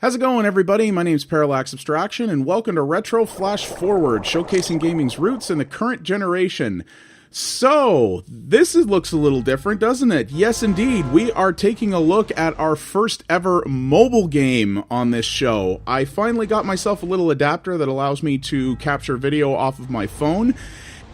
How's it going, everybody? My name is Parallax Abstraction, and welcome to Retro Flashforward, showcasing gaming's roots in the current generation. So, this looks a little different, doesn't it? Yes, indeed. We are taking a look at our first ever mobile game on this show. I finally got myself a little adapter that allows me to capture video off of my phone.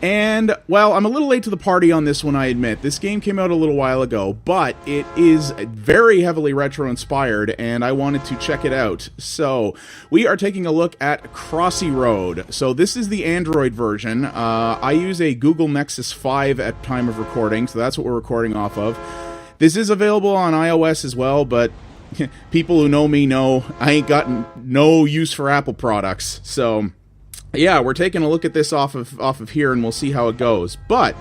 And, well, I'm a little late to the party on this one, I admit. This game came out a little while ago, but it is very heavily retro-inspired, and I wanted to check it out. So, we are taking a look at Crossy Road. So, this is the Android version. I use a Google Nexus 5 at time of recording, so that's what we're recording off of. This is available on iOS as well, but people who know me know I ain't got no use for Apple products, so yeah, we're taking a look at this off of here, and we'll see how it goes. But,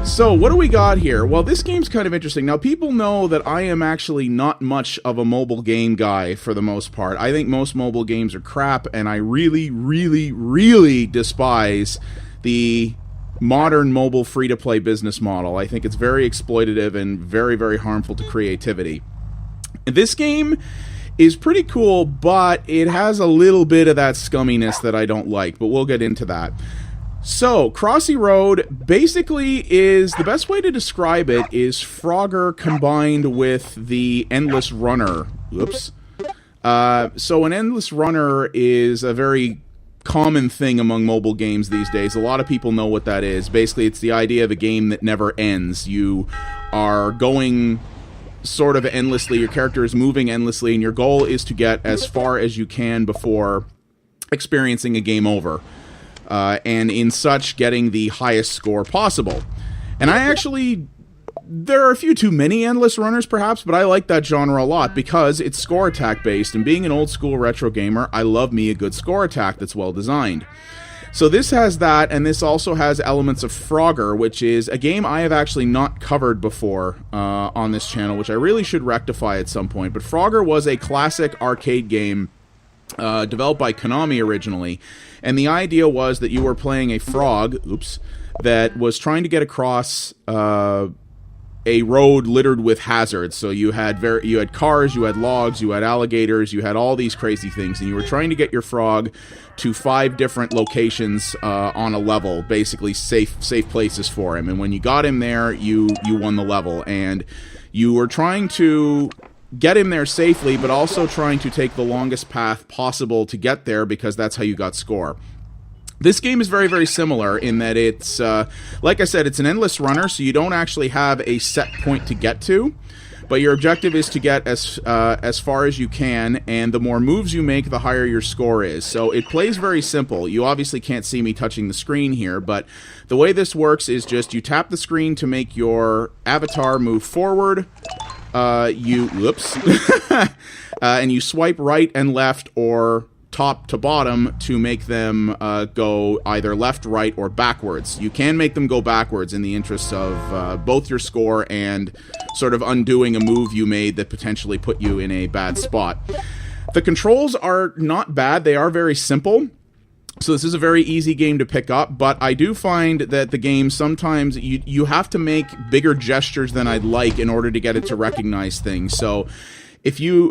so, what do we got here? Well, this game's kind of interesting. Now, people know that I am actually not much of a mobile game guy, for the most part. I think most mobile games are crap, and I really, really, really despise the modern mobile free-to-play business model. I think it's very exploitative and very, very harmful to creativity. This game is pretty cool, but it has a little bit of that scumminess that I don't like, but we'll get into that. So, Crossy Road basically is, the best way to describe it is Frogger combined with the Endless Runner. Oops. So an Endless Runner is a very common thing among mobile games these days. A lot of people know what that is. Basically, it's the idea of a game that never ends. You are going sort of endlessly, your character is moving endlessly, and your goal is to get as far as you can before experiencing a game over. And in such, getting the highest score possible. And there are a few too many Endless Runners perhaps, but I like that genre a lot because it's score attack based, and being an old school retro gamer, I love me a good score attack that's well designed. So this has that, and this also has elements of Frogger, which is a game I have actually not covered before on this channel, which I really should rectify at some point. But Frogger was a classic arcade game developed by Konami originally, and the idea was that you were playing a frog, that was trying to get across a road littered with hazards. So you had cars, you had logs, you had alligators, you had all these crazy things, and you were trying to get your frog to 5 different locations on a level, basically safe places for him. And when you got him there, you won the level, and you were trying to get him there safely, but also trying to take the longest path possible to get there, because that's how you got score. This game is very, very similar in that it's, like I said, it's an endless runner, so you don't actually have a set point to get to, but your objective is to get as far as you can, and the more moves you make, the higher your score is. So it plays very simple. You obviously can't see me touching the screen here, but the way this works is just you tap the screen to make your avatar move forward, and you swipe right and left or top to bottom to make them go either left, right, or backwards. You can make them go backwards in the interest of both your score and sort of undoing a move you made that potentially put you in a bad spot. The controls are not bad. They are very simple. So this is a very easy game to pick up, but I do find that the game sometimes you have to make bigger gestures than I'd like in order to get it to recognize things. So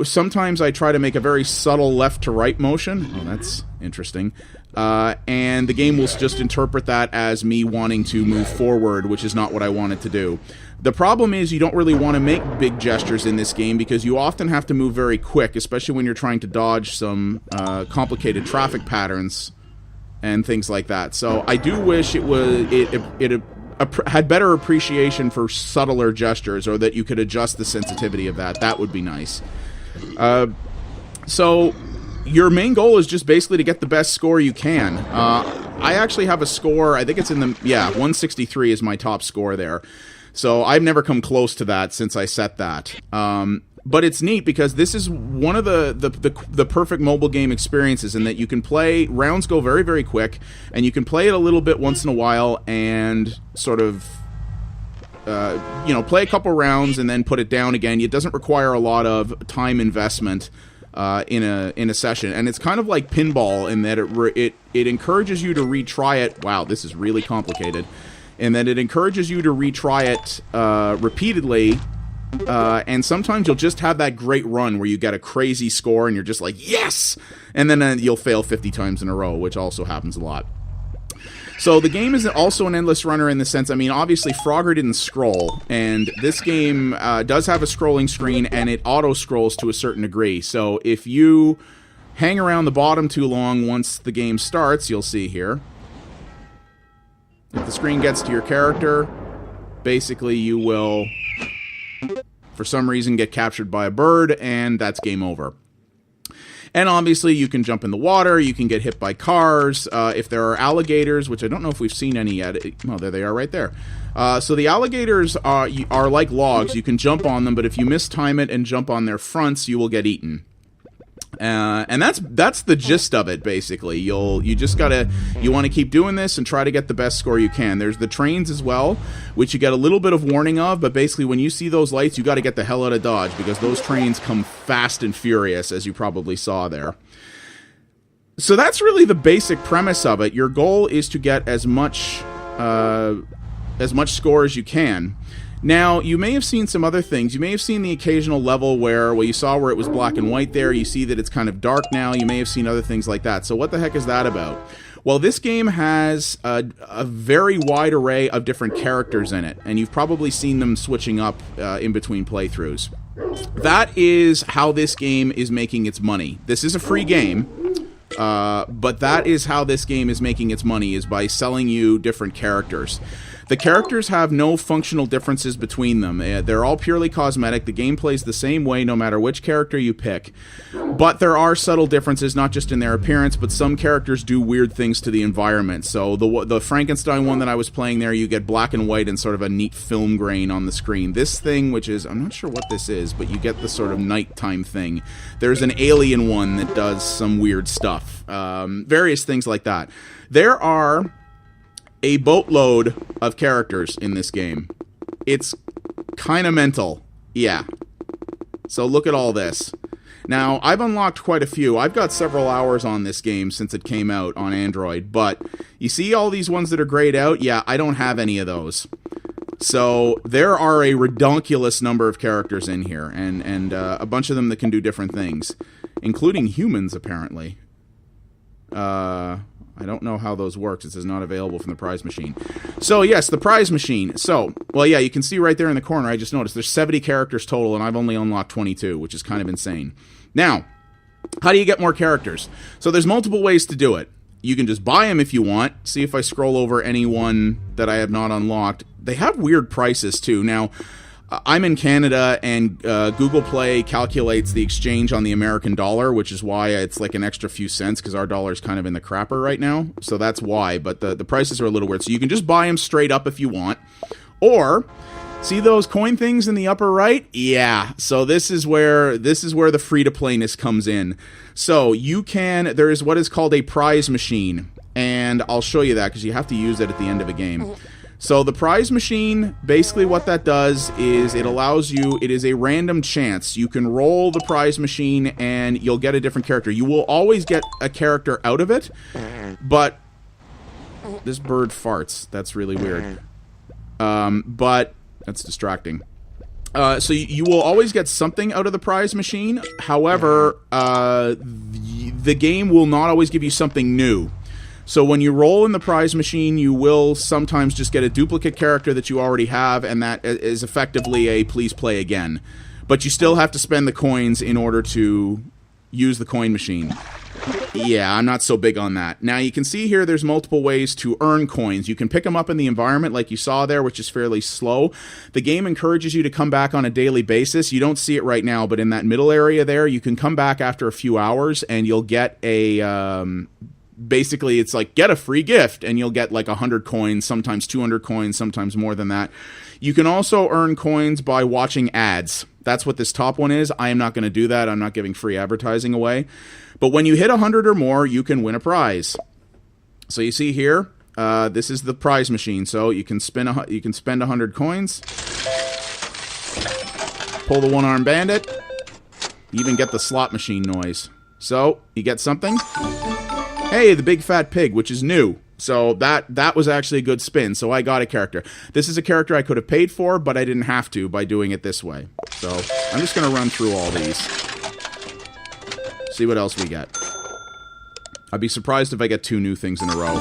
sometimes I try to make a very subtle left to right motion. Oh, that's interesting. And the game will just interpret that as me wanting to move forward, which is not what I wanted to do. The problem is you don't really want to make big gestures in this game because you often have to move very quick, especially when you're trying to dodge some complicated traffic patterns and things like that. So I do wish it had better appreciation for subtler gestures, or that you could adjust the sensitivity of that. That would be nice. So your main goal is just basically to get the best score you can. I actually have a score, I think it's in the, 163 is my top score there. So I've never come close to that since I set that. But it's neat because this is one of the perfect mobile game experiences in that you can play, rounds go very, very quick, and you can play it a little bit once in a while and sort of, play a couple rounds and then put it down again. It doesn't require a lot of time investment in a session, and it's kind of like pinball in that it encourages you to retry it. Wow, this is really complicated. And that it encourages you to retry it repeatedly and sometimes you'll just have that great run where you get a crazy score and you're just like, yes! And then you'll fail 50 times in a row, which also happens a lot. So the game is also an endless runner in the sense, I mean, obviously Frogger didn't scroll, and this game does have a scrolling screen, and it auto-scrolls to a certain degree. So if you hang around the bottom too long once the game starts, you'll see here, if the screen gets to your character, basically you will, for some reason, get captured by a bird, and that's game over. And obviously, you can jump in the water, you can get hit by cars, if there are alligators, which I don't know if we've seen any yet. Oh, there they are right there. So the alligators are like logs. You can jump on them, but if you mistime it and jump on their fronts, you will get eaten. And that's the gist of it, basically. You want to keep doing this and try to get the best score you can. There's the trains as well, which you get a little bit of warning of, but basically when you see those lights, you got to get the hell out of Dodge, because those trains come fast and furious, as you probably saw there. So that's really the basic premise of it. Your goal is to get as much score as you can. Now, you may have seen some other things. You may have seen the occasional level where, well, you saw where it was black and white there. You see that it's kind of dark now. You may have seen other things like that. So what the heck is that about? Well, this game has a very wide array of different characters in it, and you've probably seen them switching up in between playthroughs. That is how this game is making its money. This is a free game, but that is how this game is making its money, is by selling you different characters. The characters have no functional differences between them. They're all purely cosmetic. The game plays the same way no matter which character you pick. But there are subtle differences, not just in their appearance, but some characters do weird things to the environment. So the Frankenstein one that I was playing there, you get black and white and sort of a neat film grain on the screen. This thing, which is, I'm not sure what this is, but you get the sort of nighttime thing. There's an alien one that does some weird stuff. Various things like that. There are a boatload of characters in this game. It's kind of mental. Yeah. So look at all this. Now, I've unlocked quite a few. I've got several hours on this game since it came out on Android, but you see all these ones that are grayed out? Yeah, I don't have any of those. So there are a redonkulous number of characters in here, and a bunch of them that can do different things, including humans, apparently. I don't know how those work. It says not available from the prize machine. So, yes, the prize machine. So, well, yeah, you can see right there in the corner, I just noticed, there's 70 characters total, and I've only unlocked 22, which is kind of insane. Now, how do you get more characters? So there's multiple ways to do it. You can just buy them if you want. See if I scroll over any one that I have not unlocked. They have weird prices, too. Now, I'm in Canada, and Google Play calculates the exchange on the American dollar, which is why it's like an extra few cents, because our dollar is kind of in the crapper right now. So that's why. But the prices are a little weird. So you can just buy them straight up if you want. Or, see those coin things in the upper right? Yeah. So this is where the free-to-playness comes in. So there is what is called a prize machine. And I'll show you that, because you have to use it at the end of a game. So the prize machine, basically what that does is it is a random chance. You can roll the prize machine and you'll get a different character. You will always get a character out of it, but this bird farts. That's really weird. But that's distracting. So you will always get something out of the prize machine. However, the game will not always give you something new. So when you roll in the prize machine, you will sometimes just get a duplicate character that you already have, and that is effectively a please play again. But you still have to spend the coins in order to use the coin machine. Yeah, I'm not so big on that. Now, you can see here there's multiple ways to earn coins. You can pick them up in the environment like you saw there, which is fairly slow. The game encourages you to come back on a daily basis. You don't see it right now, but in that middle area there, you can come back after a few hours, and you'll get a... basically, it's like, get a free gift, and you'll get like 100 coins, sometimes 200 coins, sometimes more than that. You can also earn coins by watching ads. That's what this top one is. I am not going to do that. I'm not giving free advertising away. But when you hit 100 or more, you can win a prize. So you see here, this is the prize machine. So you can spend 100 coins, pull the one-armed bandit, even get the slot machine noise. So you get something. Hey, the big fat pig, which is new. So that was actually a good spin. So I got a character. This is a character I could have paid for, but I didn't have to by doing it this way. So I'm just going to run through all these. See what else we get. I'd be surprised if I get 2 new things in a row.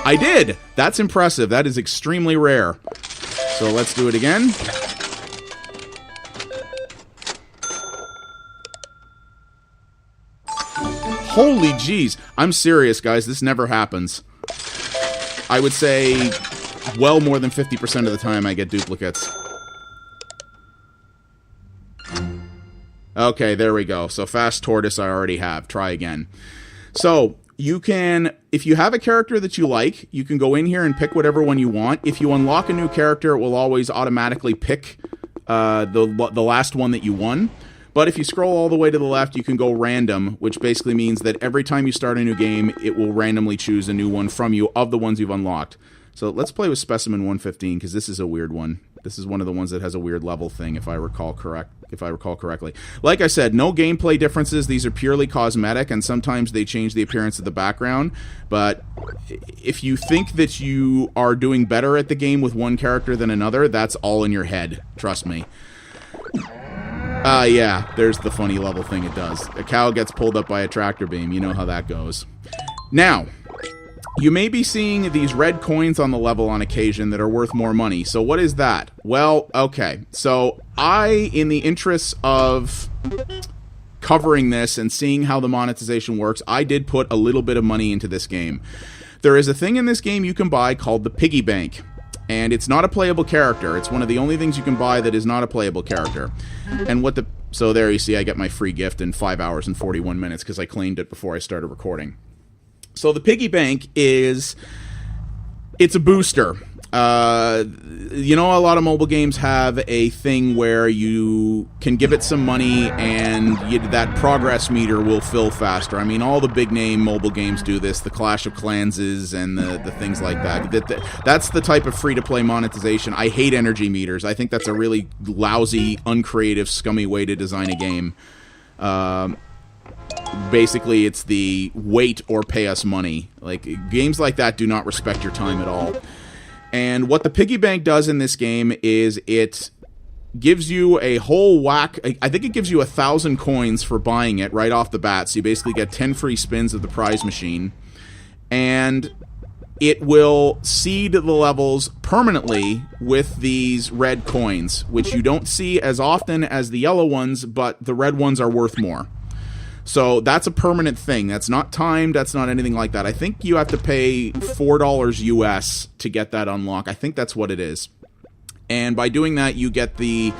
I did! That's impressive. That is extremely rare. So let's do it again. Holy jeez. I'm serious, guys. This never happens. I would say well more than 50% of the time I get duplicates. Okay, there we go. So Fast Tortoise I already have. Try again. So you can, if you have a character that you like, you can go in here and pick whatever one you want. If you unlock a new character, it will always automatically pick the last one that you won. But if you scroll all the way to the left, you can go random, which basically means that every time you start a new game, it will randomly choose a new one from you of the ones you've unlocked. So let's play with Specimen 115, because this is a weird one. This is one of the ones that has a weird level thing, if I recall correctly. Like I said, no gameplay differences. These are purely cosmetic, and sometimes they change the appearance of the background. But if you think that you are doing better at the game with one character than another, that's all in your head. Trust me. Yeah, there's the funny level thing it does. A cow gets pulled up by a tractor beam. You know how that goes. Now, you may be seeing these red coins on the level on occasion that are worth more money. So what is that? Well, okay. So in the interests of covering this and seeing how the monetization works, I did put a little bit of money into this game. There is a thing in this game you can buy called the Piggy Bank. And it's not a playable character. It's one of the only things you can buy that is not a playable character. And so there you see I get my free gift in 5 hours and 41 minutes because I claimed it before I started recording. So the Piggy Bank it's a booster. You know, a lot of mobile games have a thing where you can give it some money and that progress meter will fill faster. I mean, all the big name mobile games do this, the Clash of Clanses and the things like that. That's the type of free-to-play monetization. I hate energy meters. I think that's a really lousy, uncreative, scummy way to design a game. Basically, it's the wait or pay us money. Like, games like that do not respect your time at all. And what the Piggy Bank does in this game is it gives you a whole whack. I think it gives you 1,000 coins for buying it right off the bat. So you basically get 10 free spins of the prize machine. And it will seed the levels permanently with these red coins, which you don't see as often as the yellow ones, but the red ones are worth more. So that's a permanent thing. That's not timed. That's not anything like that. I think you have to pay $4 US to get that unlock. I think that's what it is. And by doing that, you get the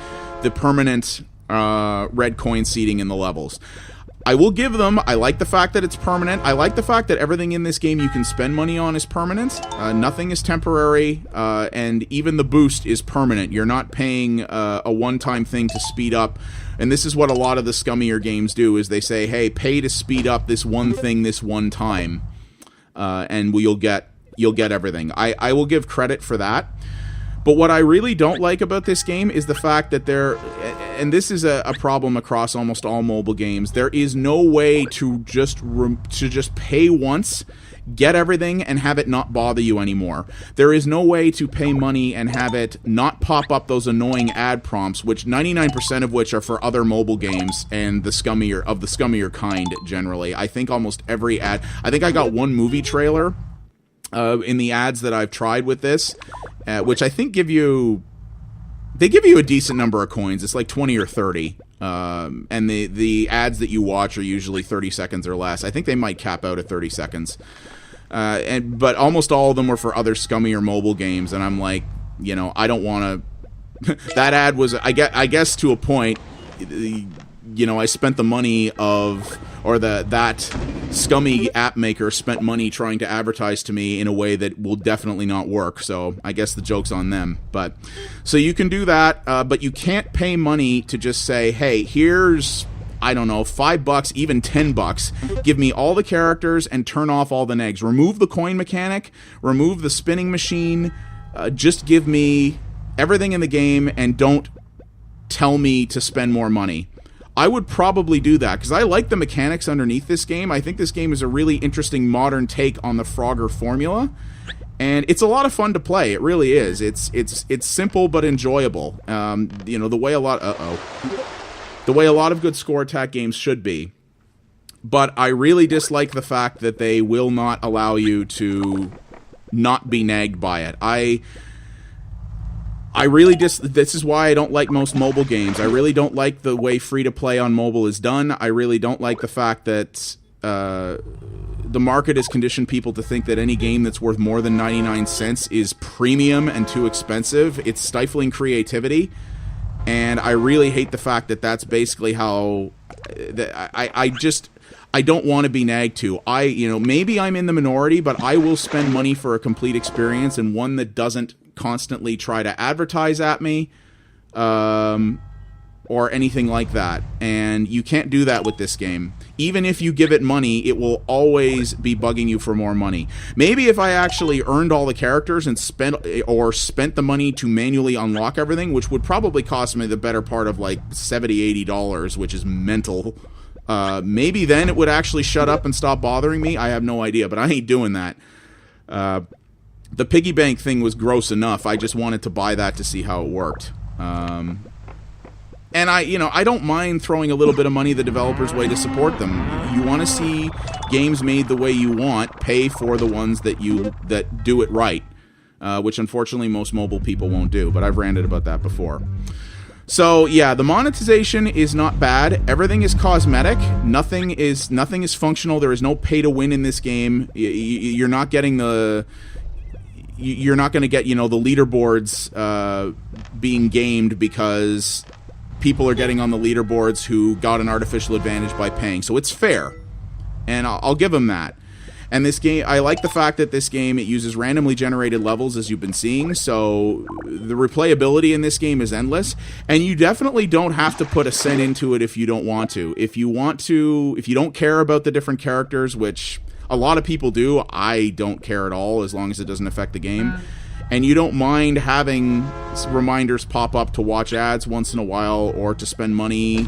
permanent red coin seeding in the levels. I will give them, I like the fact that it's permanent. I like the fact that everything in this game you can spend money on is permanent. Nothing is temporary, and even the boost is permanent. You're not paying a one-time thing to speed up. And this is what a lot of the scummier games do, is they say, hey, pay to speed up this one thing this one time, and you'll get everything. I will give credit for that. But what I really don't like about this game is the fact that and this is a problem across almost all mobile games, there is no way to just pay once, get everything, and have it not bother you anymore. There is no way to pay money and have it not pop up those annoying ad prompts, which 99% of which are for other mobile games and the scummier kind generally. I think almost every ad. I think I got one movie trailer in the ads that I've tried with this, which I think give you a decent number of coins. It's like 20 or 30. And the ads that you watch are usually 30 seconds or less. I think they might cap out at 30 seconds. But almost all of them were for other scummier mobile games, and I'm like, you know, I don't want to. That ad was, I guess, to a point. You know, I spent the money that scummy app maker spent money trying to advertise to me in a way that will definitely not work. So I guess the joke's on them. But so you can do that, but you can't pay money to just say, hey, here's, I don't know, $5, even $10. Give me all the characters and turn off all the negs. Remove the coin mechanic, remove the spinning machine. Just give me everything in the game and don't tell me to spend more money. I would probably do that, because I like the mechanics underneath this game. I think this game is a really interesting modern take on the Frogger formula, And it's a lot of fun to play. It really is. It's simple but enjoyable. The way a lot of good score attack games should be. But I really dislike the fact that they will not allow you to not be nagged by it. This is why I don't like most mobile games. I really don't like the way free-to-play on mobile is done. I really don't like the fact that the market has conditioned people to think that any game that's worth more than 99 cents is premium and too expensive. It's stifling creativity, and I really hate the fact that that's basically how... I don't want to be nagged to. Maybe I'm in the minority, but I will spend money for a complete experience, and one that doesn't constantly try to advertise at me or anything like that. And you can't do that with this game. Even if you give it money, it will always be bugging you for more money. Maybe if I actually earned all the characters and spent the money to manually unlock everything, which would probably cost me the better part of like $70, $80, which is mental. Maybe then it would actually shut up and stop bothering me. I have no idea, but I ain't doing that. The piggy bank thing was gross enough. I just wanted to buy that to see how it worked. And I don't mind throwing a little bit of money the developer's way to support them. You want to see games made the way you want, pay for the ones that do it right, which unfortunately most mobile people won't do, but I've ranted about that before. So yeah, the monetization is not bad. Everything is cosmetic. Nothing is functional. There is no pay to win in this game. You're not getting you're not going to get, the leaderboards being gamed because people are getting on the leaderboards who got an artificial advantage by paying. So it's fair, and I'll give them that. And this game, I like the fact that this game, it uses randomly generated levels, as you've been seeing, so the replayability in this game is endless, and you definitely don't have to put a cent into it if you don't want to. If you don't care about the different characters, which a lot of people do, I don't care at all, as long as it doesn't affect the game, and you don't mind having reminders pop up to watch ads once in a while, or to spend money.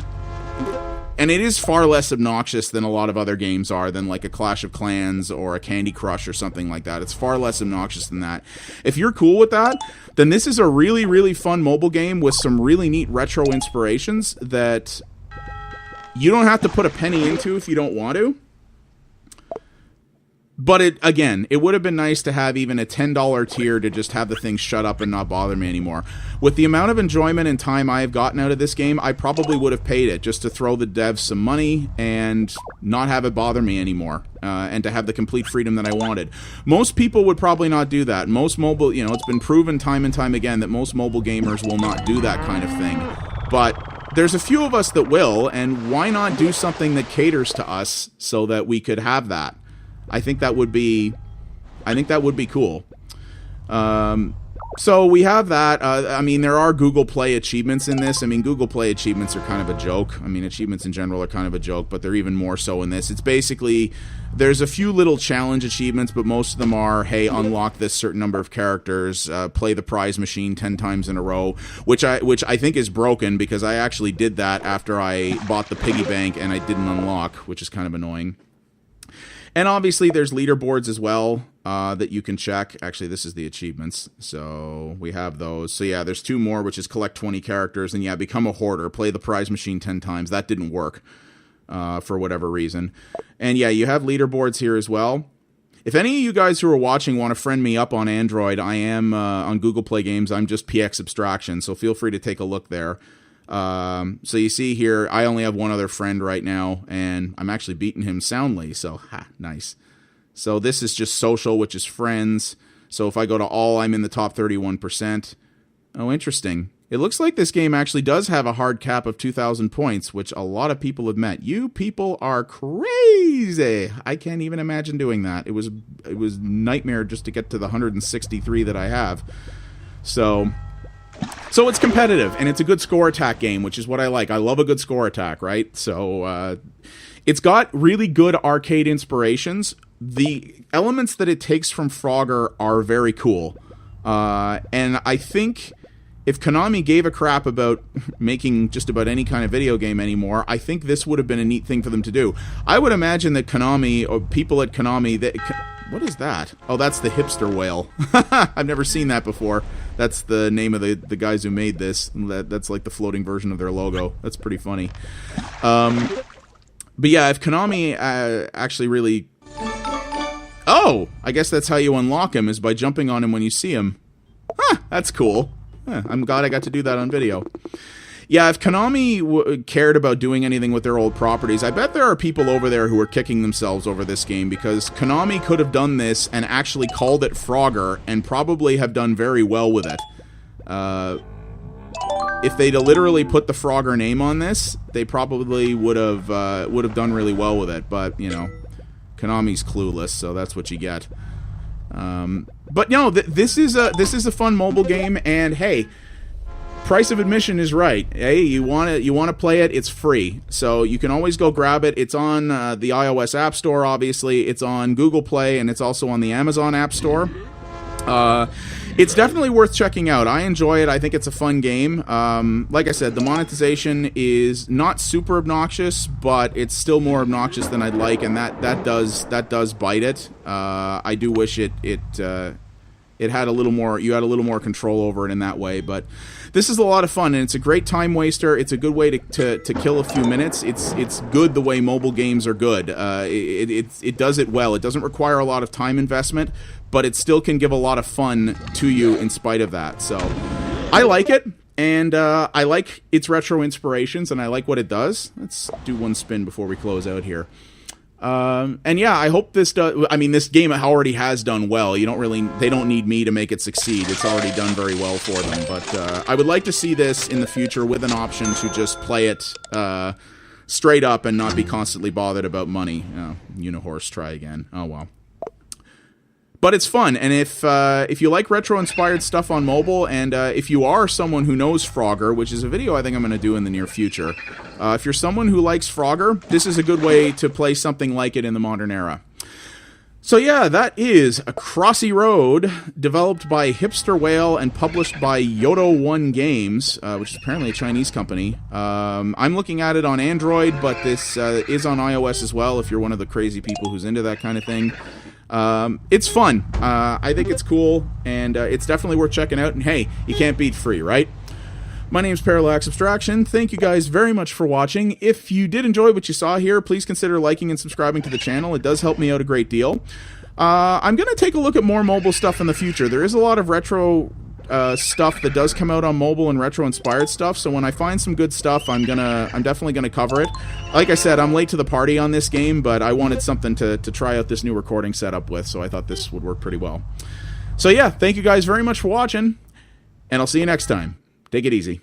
And it is far less obnoxious than a lot of other games are, than like a Clash of Clans or a Candy Crush or something like that. It's far less obnoxious than that. If you're cool with that, then this is a really, really fun mobile game with some really neat retro inspirations that you don't have to put a penny into if you don't want to. But it would have been nice to have even a $10 tier to just have the thing shut up and not bother me anymore. With the amount of enjoyment and time I have gotten out of this game, I probably would have paid it just to throw the devs some money and not have it bother me anymore, and to have the complete freedom that I wanted. Most people would probably not do that. Most mobile, it's been proven time and time again that most mobile gamers will not do that kind of thing. But there's a few of us that will, and why not do something that caters to us so that we could have that? I think that would be cool. So we have that. There are Google Play achievements in this. Google Play achievements are kind of a joke. Achievements in general are kind of a joke, but they're even more so in this. It's basically, there's a few little challenge achievements, but most of them are, hey, unlock this certain number of characters, play the prize machine 10 times in a row, which I think is broken, because I actually did that after I bought the piggy bank and I didn't unlock, which is kind of annoying. And obviously there's leaderboards as well that you can check. Actually, this is the achievements, so we have those. So yeah, there's two more, which is collect 20 characters, and yeah, become a hoarder, play the prize machine 10 times. That didn't work for whatever reason. And yeah, you have leaderboards here as well. If any of you guys who are watching want to friend me up on Android, I am on Google Play Games. I'm just PX Abstraction, so feel free to take a look there. So you see here, I only have one other friend right now, and I'm actually beating him soundly, so nice. So this is just social, which is friends. So if I go to all, I'm in the top 31%. Oh, interesting. It looks like this game actually does have a hard cap of 2,000 points, which a lot of people have met. You people are crazy. I can't even imagine doing that. It was nightmare just to get to the 163 that I have. So it's competitive, and it's a good score attack game, which is what I like. I love a good score attack, right? So it's got really good arcade inspirations. The elements that it takes from Frogger are very cool. And I think if Konami gave a crap about making just about any kind of video game anymore, I think this would have been a neat thing for them to do. I would imagine that Konami, or people at Konami, what is that? Oh, that's the hipster whale. I've never seen that before. That's the name of the guys who made this. That's like the floating version of their logo. That's pretty funny. But yeah, if Konami actually really... Oh! I guess that's how you unlock him, is by jumping on him when you see him. Huh, that's cool. I'm glad I got to do that on video. Yeah, if Konami cared about doing anything with their old properties, I bet there are people over there who are kicking themselves over this game, because Konami could have done this and actually called it Frogger and probably have done very well with it. If they'd literally put the Frogger name on this, they probably would have done really well with it. But you know, Konami's clueless, so that's what you get. But no, this is a fun mobile game, and hey, price of admission is right. Hey, you want to play it? It's free, so you can always go grab it. It's on the iOS App Store, obviously. It's on Google Play, and it's also on the Amazon App Store. It's definitely worth checking out. I enjoy it. I think it's a fun game. Like I said, the monetization is not super obnoxious, but it's still more obnoxious than I'd like, and that does bite it. I do wish it had a little more. You had a little more control over it in that way, but this is a lot of fun, and it's a great time waster. It's a good way to kill a few minutes. It's good the way mobile games are good. It does it well. It doesn't require a lot of time investment, but it still can give a lot of fun to you in spite of that. So I like it, and I like its retro inspirations, and I like what it does. Let's do one spin before we close out here. And yeah, I hope this does. I mean, this game already has done well. They don't need me to make it succeed. It's already done very well for them. But I would like to see this in the future with an option to just play it straight up and not be constantly bothered about money. Unihorse, try again. Oh well. But it's fun, and if you like retro-inspired stuff on mobile, and if you are someone who knows Frogger, which is a video I think I'm going to do in the near future, if you're someone who likes Frogger, this is a good way to play something like it in the modern era. So yeah, that is a Crossy Road, developed by Hipster Whale and published by Yodo One Games, which is apparently a Chinese company. I'm looking at it on Android, but this is on iOS as well, if you're one of the crazy people who's into that kind of thing. It's fun. I think it's cool, and it's definitely worth checking out. And hey, you can't beat free, right? My name's Parallax Abstraction. Thank you guys very much for watching. If you did enjoy what you saw here, please consider liking and subscribing to the channel. It does help me out a great deal. I'm going to take a look at more mobile stuff in the future. There is a lot of retro stuff that does come out on mobile and retro-inspired stuff, so when I find some good stuff, I'm definitely gonna cover it. Like I said, I'm late to the party on this game, but I wanted something to try out this new recording setup with, so I thought this would work pretty well. So yeah, thank you guys very much for watching, and I'll see you next time. Take it easy.